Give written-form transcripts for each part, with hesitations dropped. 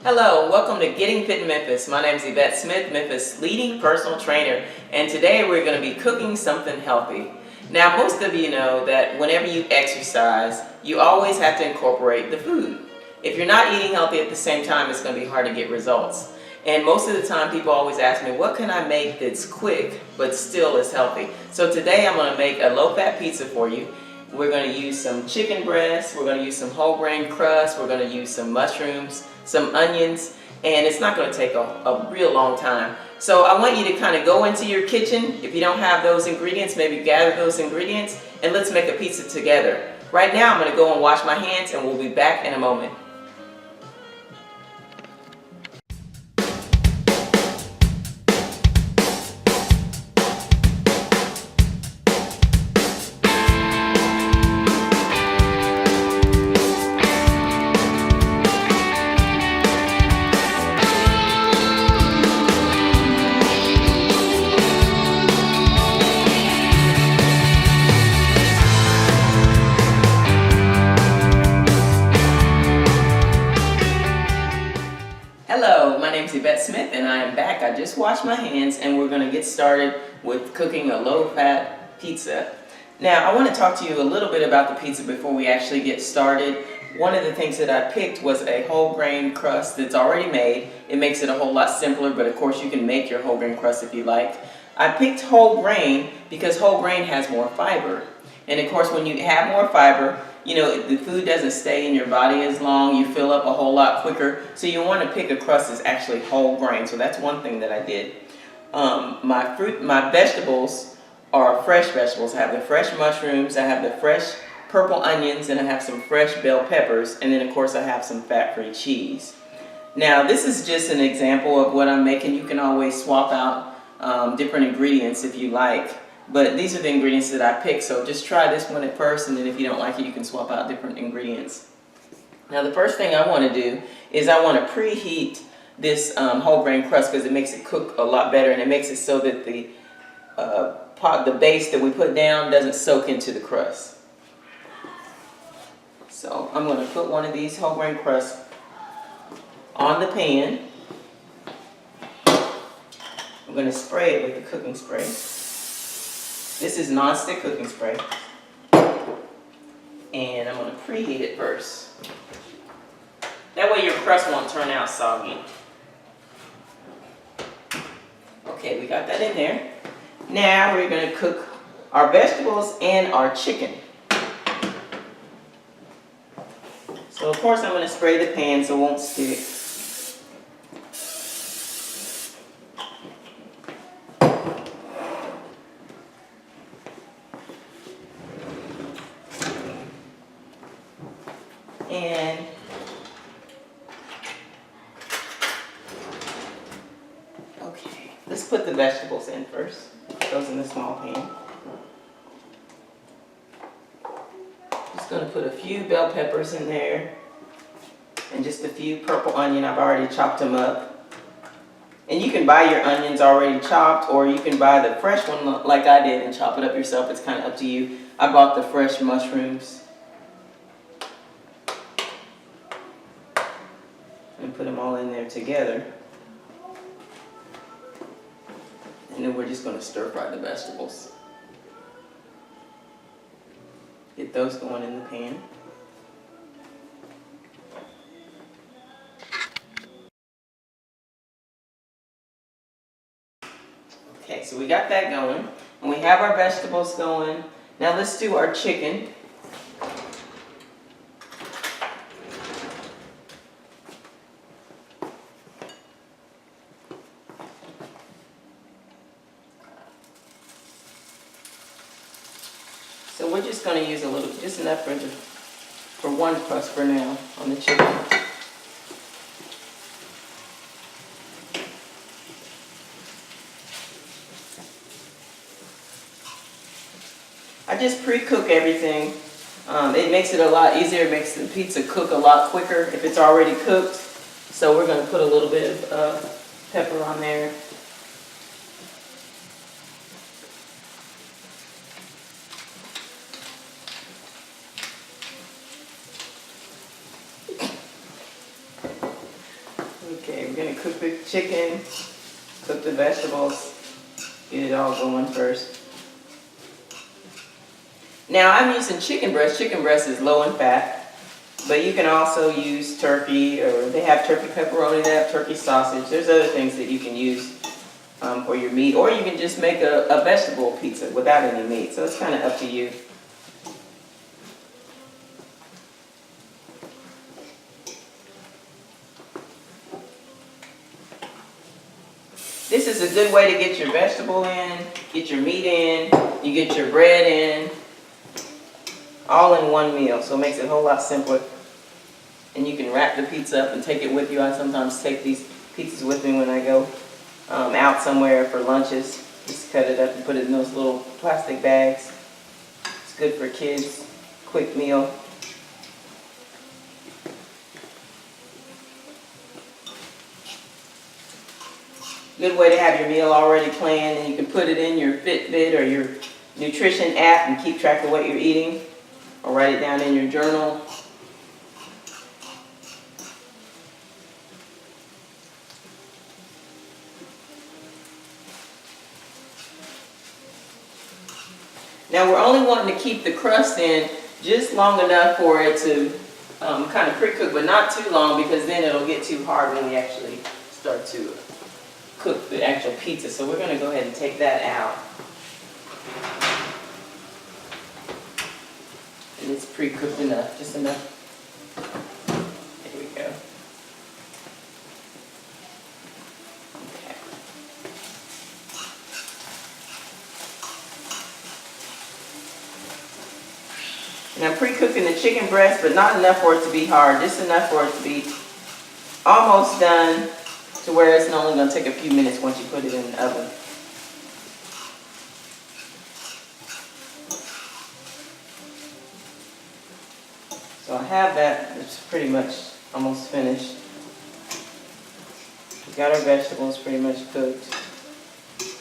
Hello, welcome to Getting Fit in Memphis. My name is Yvette Smith, Memphis' leading personal trainer, and today we're going to be cooking something healthy. Now, most of you know that whenever you exercise, you always have to incorporate the food. If you're not eating healthy at the same time, it's going to be hard to get results. And most of the time, people always ask me, what can I make that's quick but still is healthy? So today I'm going to make a low-fat pizza for you. We're going to use some chicken breast, we're going to use some whole grain crust, we're going to use some mushrooms, some onions, and it's not going to take a real long time. So I want you to kind of go into your kitchen. If you don't have those ingredients, maybe gather those ingredients and let's make a pizza together. Right now I'm going to go and wash my hands and we'll be back in a moment. Hello, my name is Yvette Smith and I am back. I just washed my hands and we're going to get started with cooking a low-fat pizza. Now, I want to talk to you a little bit about the pizza before we actually get started. One of the things that I picked was a whole grain crust that's already made. It makes it a whole lot simpler, but of course you can make your whole grain crust if you like. I picked whole grain because whole grain has more fiber. And of course when you have more fiber, you know, the food doesn't stay in your body as long, you fill up a whole lot quicker, so you want to pick a crust that's actually whole grain. So that's one thing that I did. My vegetables are fresh vegetables. I have the fresh mushrooms, I have the fresh purple onions, and I have some fresh bell peppers, and then of course I have some fat-free cheese. Now this is just an example of what I'm making. You can always swap out different ingredients if you like. But these are the ingredients that I picked, so just try this one at first, and then if you don't like it, you can swap out different ingredients. Now the first thing I want to do is I want to preheat this whole grain crust because it makes it cook a lot better, and it makes it so that the base that we put down doesn't soak into the crust. So I'm going to put one of these whole grain crusts on the pan. I'm going to spray it with the cooking spray. This is non-stick cooking spray, and I'm going to preheat it first. That way your crust won't turn out soggy. Okay, we got that in there. Now we're going to cook our vegetables and our chicken. So of course I'm going to spray the pan so it won't stick. And okay, let's put the vegetables in first. Put those in the small pan. Just going to put a few bell peppers in there and just a few purple onion. I've already chopped them up. And you can buy your onions already chopped, or you can buy the fresh one like I did and chop it up yourself. It's kind of up to you. I bought the fresh mushrooms. And put them all in there together. And then we're just going to stir fry the vegetables. Get those going in the pan. Okay, so we got that going. And we have our vegetables going. Now let's do our chicken. So we're just going to use a little, just enough for one crust for now on the chicken. I just pre-cook everything. It makes it a lot easier. It makes the pizza cook a lot quicker if it's already cooked. So we're going to put a little bit of pepper on there. Okay, we're gonna cook the chicken, cook the vegetables, get it all going first. Now I'm using chicken breast. Chicken breast is low in fat, but you can also use turkey, or they have turkey pepperoni, they have turkey sausage. There's other things that you can use for your meat, or you can just make a vegetable pizza without any meat. So it's kind of up to you. This is a good way to get your vegetable in, get your meat in, you get your bread in, all in one meal. So it makes it a whole lot simpler. And you can wrap the pizza up and take it with you. I sometimes take these pizzas with me when I go out somewhere for lunches. Just cut it up and put it in those little plastic bags. It's good for kids, quick meal. Good way to have your meal already planned, and you can put it in your Fitbit or your nutrition app and keep track of what you're eating, or write it down in your journal. Now we're only wanting to keep the crust in just long enough for it to kind of pre-cook, but not too long, because then it'll get too hard when we actually start to cook the actual pizza. So we're going to go ahead and take that out. And it's pre-cooked enough, just enough. There we go. Okay. And I'm pre-cooking the chicken breast, but not enough for it to be hard, just enough for it to be almost done, to where it's only going to take a few minutes once you put it in the oven. So I have that. It's pretty much almost finished. We got our vegetables pretty much cooked.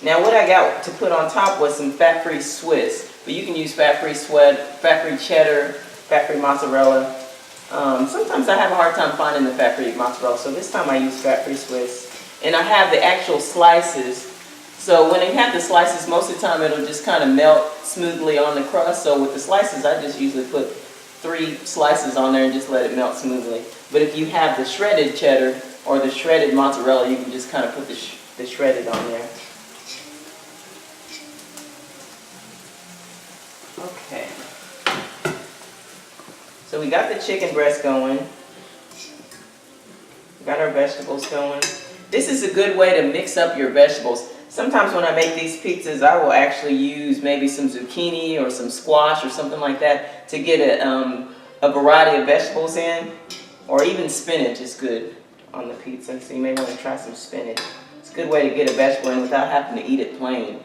Now what I got to put on top was some fat-free Swiss. But you can use fat-free fat-free cheddar, fat-free mozzarella. Sometimes I have a hard time finding the fat-free mozzarella, so this time I use fat-free Swiss. And I have the actual slices. So when you have the slices, most of the time it'll just kind of melt smoothly on the crust. So with the slices, I just usually put 3 slices on there and just let it melt smoothly. But if you have the shredded cheddar or the shredded mozzarella, you can just kind of put the shredded on there. Okay. So we got the chicken breast going. We got our vegetables going. This is a good way to mix up your vegetables. Sometimes when I make these pizzas, I will actually use maybe some zucchini or some squash or something like that to get a variety of vegetables in. Or even spinach is good on the pizza, so you may want to try some spinach. It's a good way to get a vegetable in without having to eat it plain.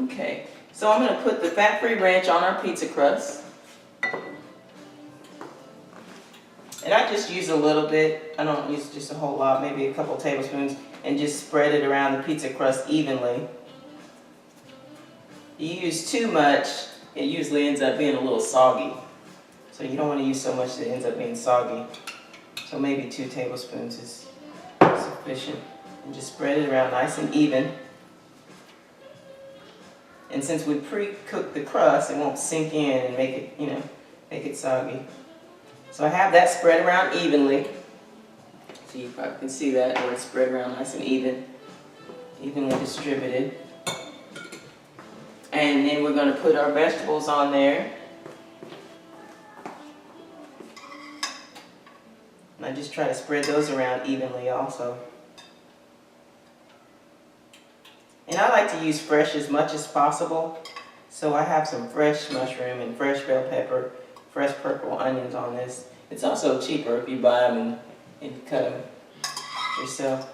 Okay, so I'm going to put the fat-free ranch on our pizza crust. And I just use a little bit. I don't use just a whole lot, maybe a couple tablespoons, and just spread it around the pizza crust evenly. You use too much, it usually ends up being a little soggy. So you don't want to use so much that it ends up being soggy. So maybe 2 tablespoons is sufficient. And just spread it around nice and even. And since we pre-cooked the crust, it won't sink in and make it, make it soggy. So I have that spread around evenly. So you probably can see that where it's spread around nice and evenly distributed. And then we're going to put our vegetables on there. And I just try to spread those around evenly also. And I like to use fresh as much as possible. So I have some fresh mushroom and fresh bell pepper, fresh purple onions on this. It's also cheaper if you buy them and cut them yourself.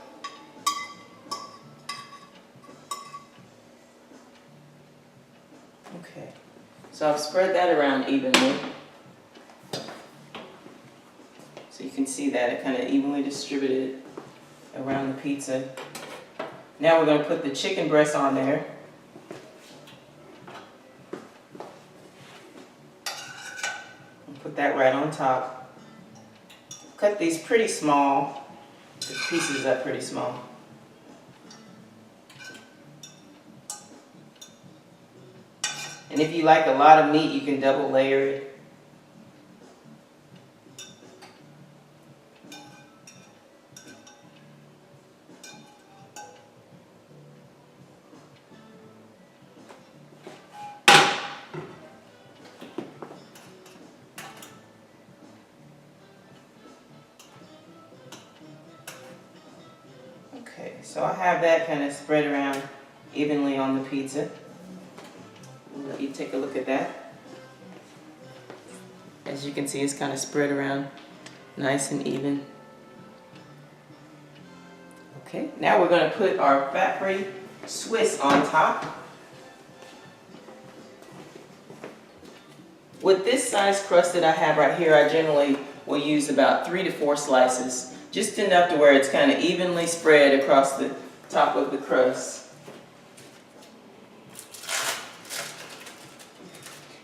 Okay, so I've spread that around evenly. So you can see that it kind of evenly distributed around the pizza. Now we're going to put the chicken breast on there. Put that right on top. Cut these pretty small, the pieces up pretty small. And if you like a lot of meat, you can double layer it. Okay, so I have that kind of spread around evenly on the pizza. I'll let you take a look at that. As you can see, it's kind of spread around nice and even. Okay, now we're going to put our fat-free Swiss on top. With this size crust that I have right here, I generally will use about 3 to 4 slices. Just enough to where it's kind of evenly spread across the top of the crust.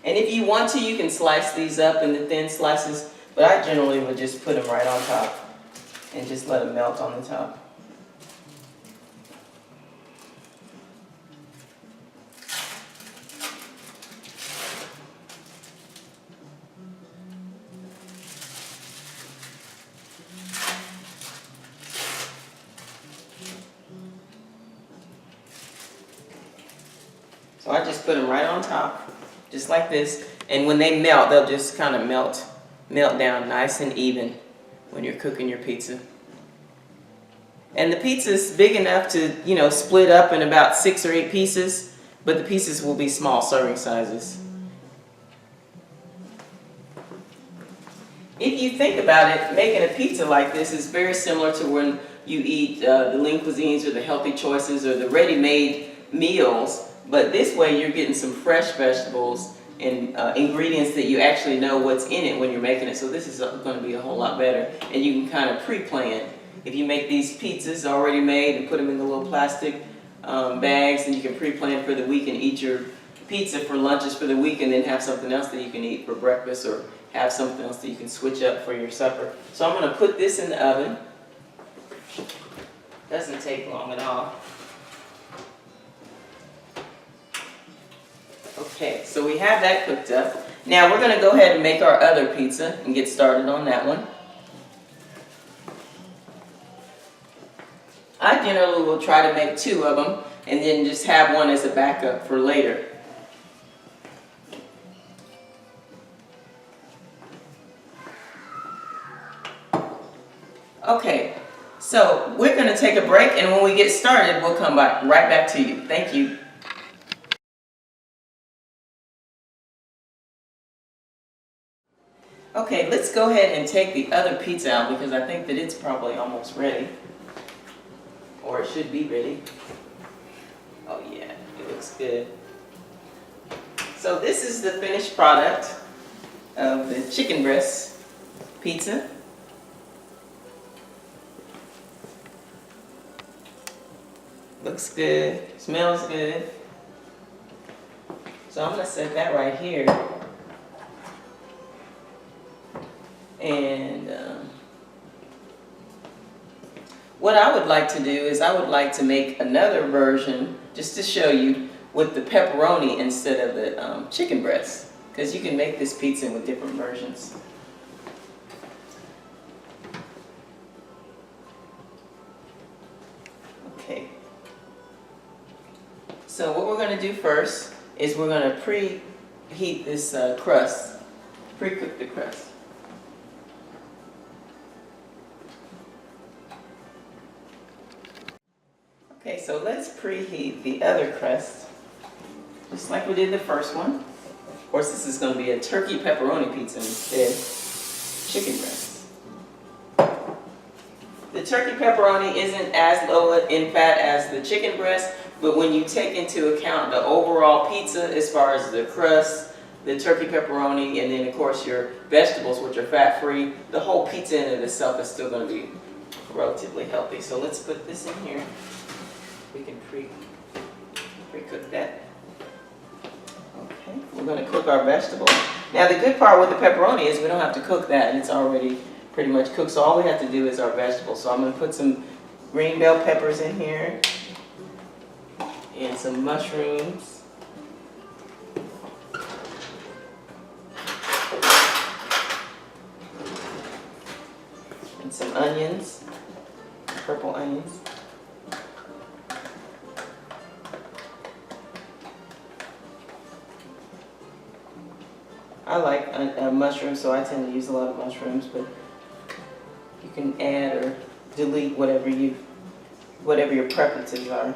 And if you want to, you can slice these up into thin slices, but I generally would just put them right on top and just let them melt on the top. So I just put them right on top, just like this. And when they melt, they'll just kind of melt down nice and even when you're cooking your pizza. And the pizza's big enough to, you know, split up in about 6 or 8 pieces, but the pieces will be small serving sizes. If you think about it, making a pizza like this is very similar to when you eat the lean cuisines or the healthy choices or the ready-made meals. But this way you're getting some fresh vegetables and ingredients that you actually know what's in it when you're making it. So this is going to be a whole lot better. And you can kind of pre-plan. If you make these pizzas already made and put them in the little plastic bags, then you can pre-plan for the week and eat your pizza for lunches for the week and then have something else that you can eat for breakfast or have something else that you can switch up for your supper. So I'm going to put this in the oven. Doesn't take long at all. Okay, so we have that cooked up. Now we're going to go ahead and make our other pizza and get started on that one. I generally will try to make 2 of them and then just have one as a backup for later. Okay, so we're going to take a break, and when we get started, we'll come right back to you. Thank you. Okay, let's go ahead and take the other pizza out because I think that it's probably almost ready. Or it should be ready. Oh yeah, it looks good. So this is the finished product of the chicken breast pizza. Looks good, smells good. So I'm going to set that right here. And what I would like to do is I would like to make another version just to show you with the pepperoni instead of the chicken breast, because you can make this pizza with different versions. Okay. So what we're going to do first is we're going to preheat this crust, pre-cook the crust. Okay, so let's preheat the other crust, just like we did the first one. Of course, this is going to be a turkey pepperoni pizza instead of chicken breast. The turkey pepperoni isn't as low in fat as the chicken breast, but when you take into account the overall pizza as far as the crust, the turkey pepperoni, and then of course your vegetables, which are fat-free, the whole pizza in of itself is still going to be relatively healthy. So let's put this in here. We can pre-cook that. Okay, we're going to cook our vegetable. Now the good part with the pepperoni is we don't have to cook that. It's already pretty much cooked. So all we have to do is our vegetables. So I'm going to put some green bell peppers in here and some mushrooms. And some onions, purple onions. I like mushrooms, so I tend to use a lot of mushrooms, but you can add or delete whatever your preferences are.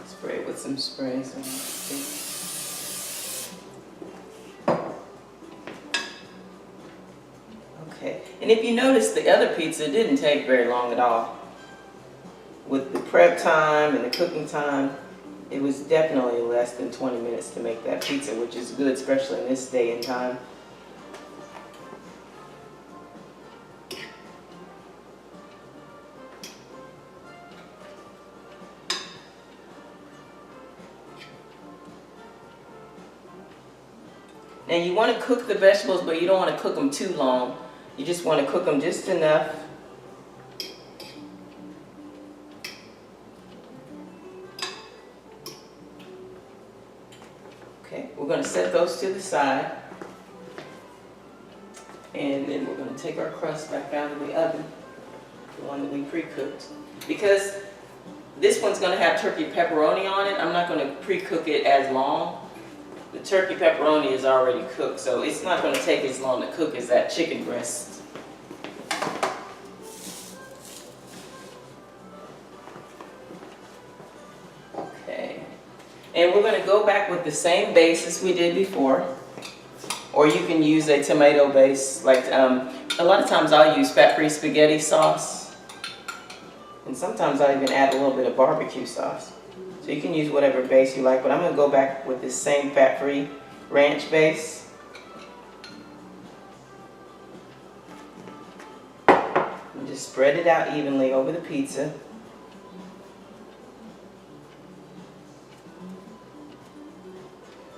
Spray it with some spray. Okay, and if you notice, the other pizza didn't take very long at all. With the prep time and the cooking time, it was definitely less than 20 minutes to make that pizza, which is good, especially in this day and time. Now you want to cook the vegetables, but you don't want to cook them too long. You just want to cook them just enough. Okay, we're going to set those to the side. And then we're going to take our crust back out of the oven, the one that we pre-cooked. Because this one's going to have turkey pepperoni on it, I'm not going to pre-cook it as long. The turkey pepperoni is already cooked, so it's not going to take as long to cook as that chicken breast. Okay. And we're going to go back with the same base as we did before. Or you can use a tomato base. Like a lot of times I'll use fat-free spaghetti sauce. And sometimes I'll even add a little bit of barbecue sauce. So you can use whatever base you like, but I'm going to go back with this same fat-free ranch base. And just spread it out evenly over the pizza.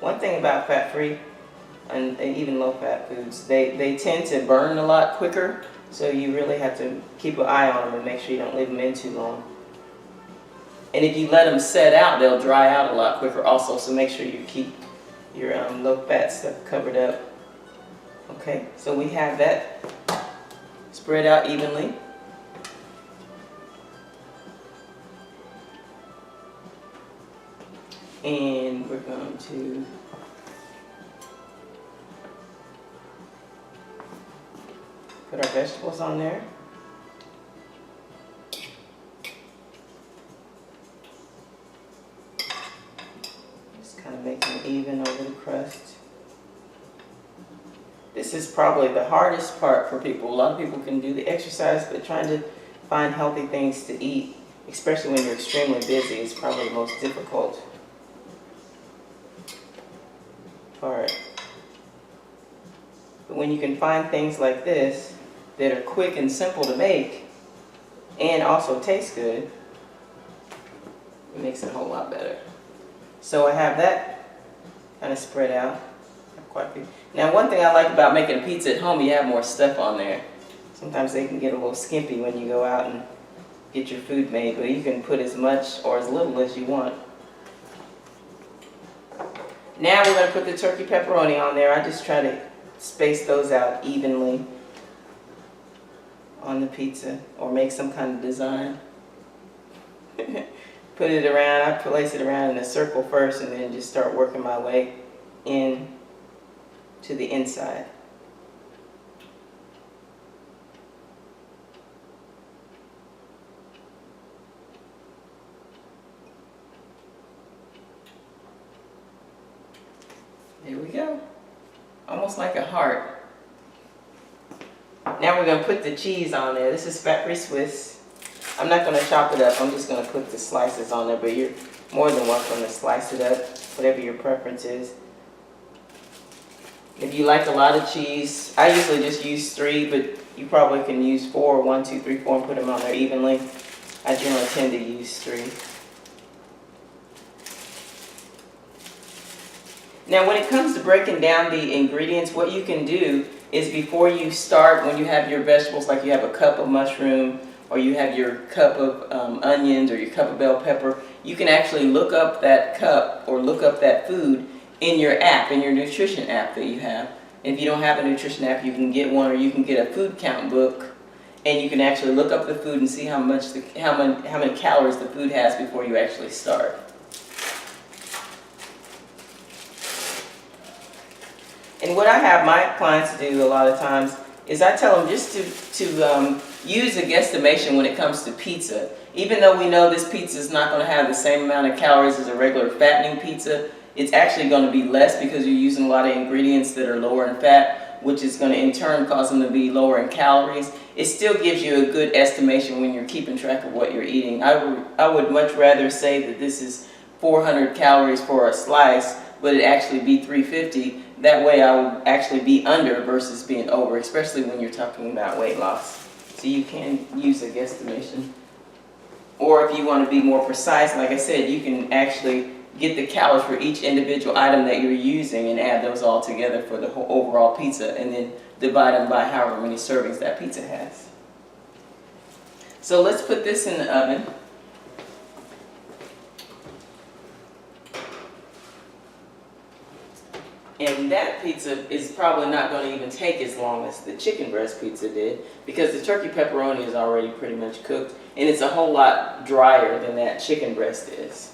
One thing about fat-free and even low-fat foods, they tend to burn a lot quicker, so you really have to keep an eye on them and make sure you don't leave them in too long. And if you let them set out, they'll dry out a lot quicker also, so make sure you keep your low-fat stuff covered up. Okay, so we have that spread out evenly. And we're going to put our vegetables on there. Kind of making it even over the crust. This is probably the hardest part for people. A lot of people can do the exercise, but trying to find healthy things to eat, especially when you're extremely busy, is probably the most difficult part. But when you can find things like this that are quick and simple to make and also taste good, it makes it a whole lot better. So I have that kind of spread out. Quite a few. Now one thing I like about making a pizza at home, you have more stuff on there. Sometimes they can get a little skimpy when you go out and get your food made, but you can put as much or as little as you want. Now we're going to put the turkey pepperoni on there. I just try to space those out evenly on the pizza or make some kind of design. Put it around, I place it around in a circle first and then just start working my way in to the inside. There we go. Almost like a heart. Now we're going to put the cheese on there. This is fat-free Swiss. I'm not going to chop it up. I'm just going to put the slices on there, but you're more than welcome to slice it up, whatever your preference is. If you like a lot of cheese, I usually just use 3, but you probably can use 4, 1, 2, 3, 4, and put them on there evenly. I generally tend to use 3. Now when it comes to breaking down the ingredients, what you can do is before you start, when you have your vegetables, like you have a cup of mushroom, or you have your cup of onions, or your cup of bell pepper, you can actually look up that cup or look up that food in your app, in your nutrition app that you have. If you don't have a nutrition app, you can get one, or you can get a food count book, and you can actually look up the food and see how many calories the food has before you actually start. And what I have my clients do a lot of times is I tell them just to use a guesstimation when it comes to pizza. Even though we know this pizza is not going to have the same amount of calories as a regular fattening pizza, it's actually going to be less because you're using a lot of ingredients that are lower in fat, which is going to in turn cause them to be lower in calories. It still gives you a good estimation when you're keeping track of what you're eating. I would much rather say that this is 400 calories for a slice, but it actually be 350. That way I would actually be under versus being over, especially when you're talking about weight loss. So you can use a guesstimation. Or if you want to be more precise, like I said, you can actually get the calories for each individual item that you're using and add those all together for the whole overall pizza, and then divide them by however many servings that pizza has. So let's put this in the oven. And that pizza is probably not going to even take as long as the chicken breast pizza did, because the turkey pepperoni is already pretty much cooked, and it's a whole lot drier than that chicken breast is.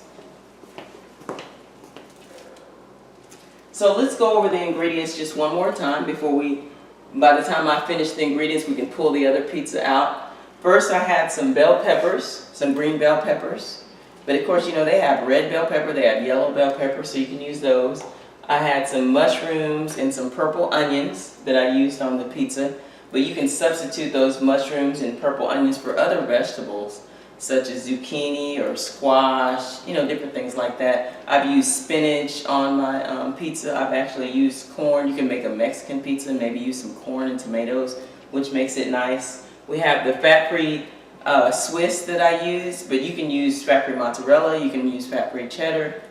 So let's go over the ingredients just one more time by the time I finish the ingredients, we can pull the other pizza out. First, I had some bell peppers, some green bell peppers, but of course, you know, they have red bell pepper, they have yellow bell pepper, so you can use those. I had some mushrooms and some purple onions that I used on the pizza, but you can substitute those mushrooms and purple onions for other vegetables, such as zucchini or squash, you know, different things like that. I've used spinach on my pizza. I've actually used corn. You can make a Mexican pizza, maybe use some corn and tomatoes, which makes it nice. We have the fat-free Swiss that I use, but you can use fat-free mozzarella, you can use fat-free cheddar,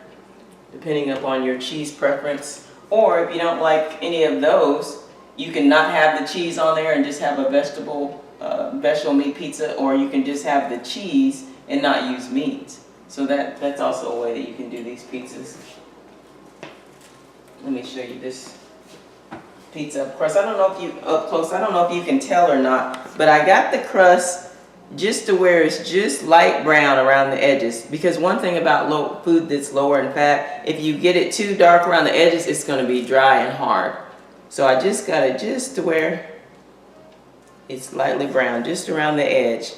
depending upon your cheese preference. Or if you don't like any of those, you can not have the cheese on there and just have a vegetable meat pizza, or you can just have the cheese and not use meat. So that's also a way that you can do these pizzas. Let me show you this pizza up close. I don't know if you can tell or not, but I got the crust just to where it's just light brown around the edges, because one thing about food that's lower in fat, if you get it too dark around the edges, it's going to be dry and hard. So I just got it just to where it's lightly brown, just around the edge.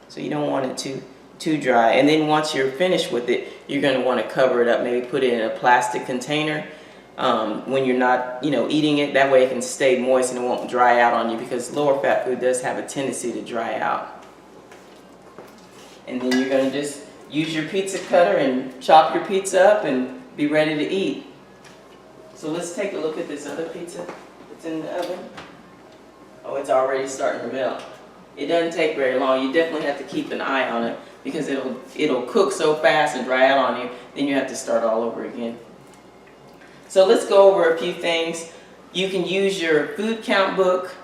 So you don't want it too dry. And then once you're finished with it, you're going to want to cover it up, maybe put it in a plastic container when you're not, eating it. That way it can stay moist and it won't dry out on you, because lower fat food does have a tendency to dry out. And then you're going to just use your pizza cutter and chop your pizza up and be ready to eat. So let's take a look at this other pizza that's in the oven. Oh, it's already starting to melt. It doesn't take very long. You definitely have to keep an eye on it, because it'll cook so fast and dry out on you, then you have to start all over again. So let's go over a few things. You can use your food count book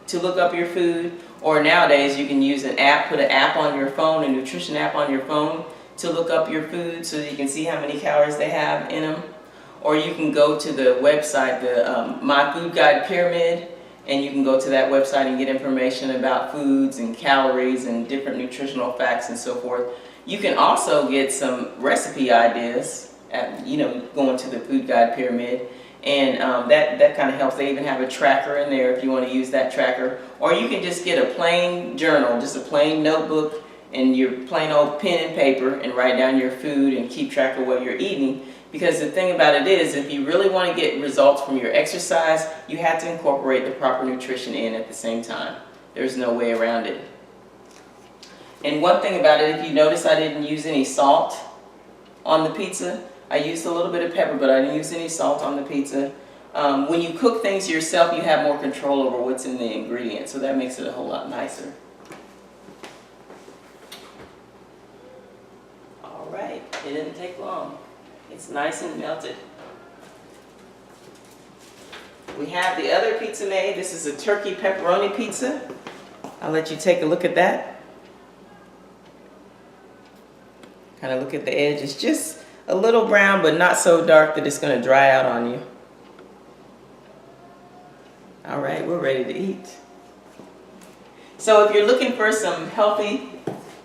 to look up your food, or nowadays you can use an app, put an app on your phone, a nutrition app on your phone, to look up your food so that you can see how many calories they have in them. Or you can go to the website, the My Food Guide Pyramid, and you can go to that website and get information about foods and calories and different nutritional facts and so forth. You can also get some recipe ideas at, going to the Food Guide Pyramid, and that kind of helps. They even have a tracker in there if you want to use that tracker. Or you can just get a plain journal, just a plain notebook and your plain old pen and paper, and write down your food and keep track of what you're eating. Because the thing about it is, if you really want to get results from your exercise, you have to incorporate the proper nutrition in at the same time. There's no way around it. And one thing about it, if you notice, I didn't use any salt on the pizza. I used a little bit of pepper, but I didn't use any salt on the pizza. when you cook things yourself, you have more control over what's in the ingredients, so that makes it a whole lot nicer. All right, it didn't take long. It's nice and melted. We have the other pizza made. This is a turkey pepperoni pizza. I'll let you take a look at that. Kind of look at the edge. It's just a little brown, but not so dark that it's going to dry out on you. All right, we're ready to eat. So if you're looking for some healthy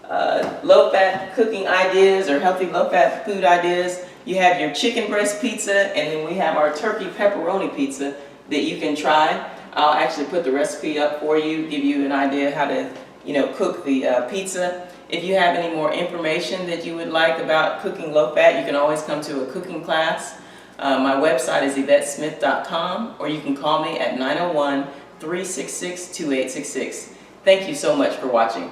low-fat cooking ideas or healthy low-fat food ideas, you have your chicken breast pizza, and then we have our turkey pepperoni pizza that you can try. I'll actually put the recipe up for you, give you an idea how to, cook the pizza. If you have any more information that you would like about cooking low-fat, you can always come to a cooking class. My website is YvetteSmith.com, or you can call me at 901-366-2866. Thank you so much for watching.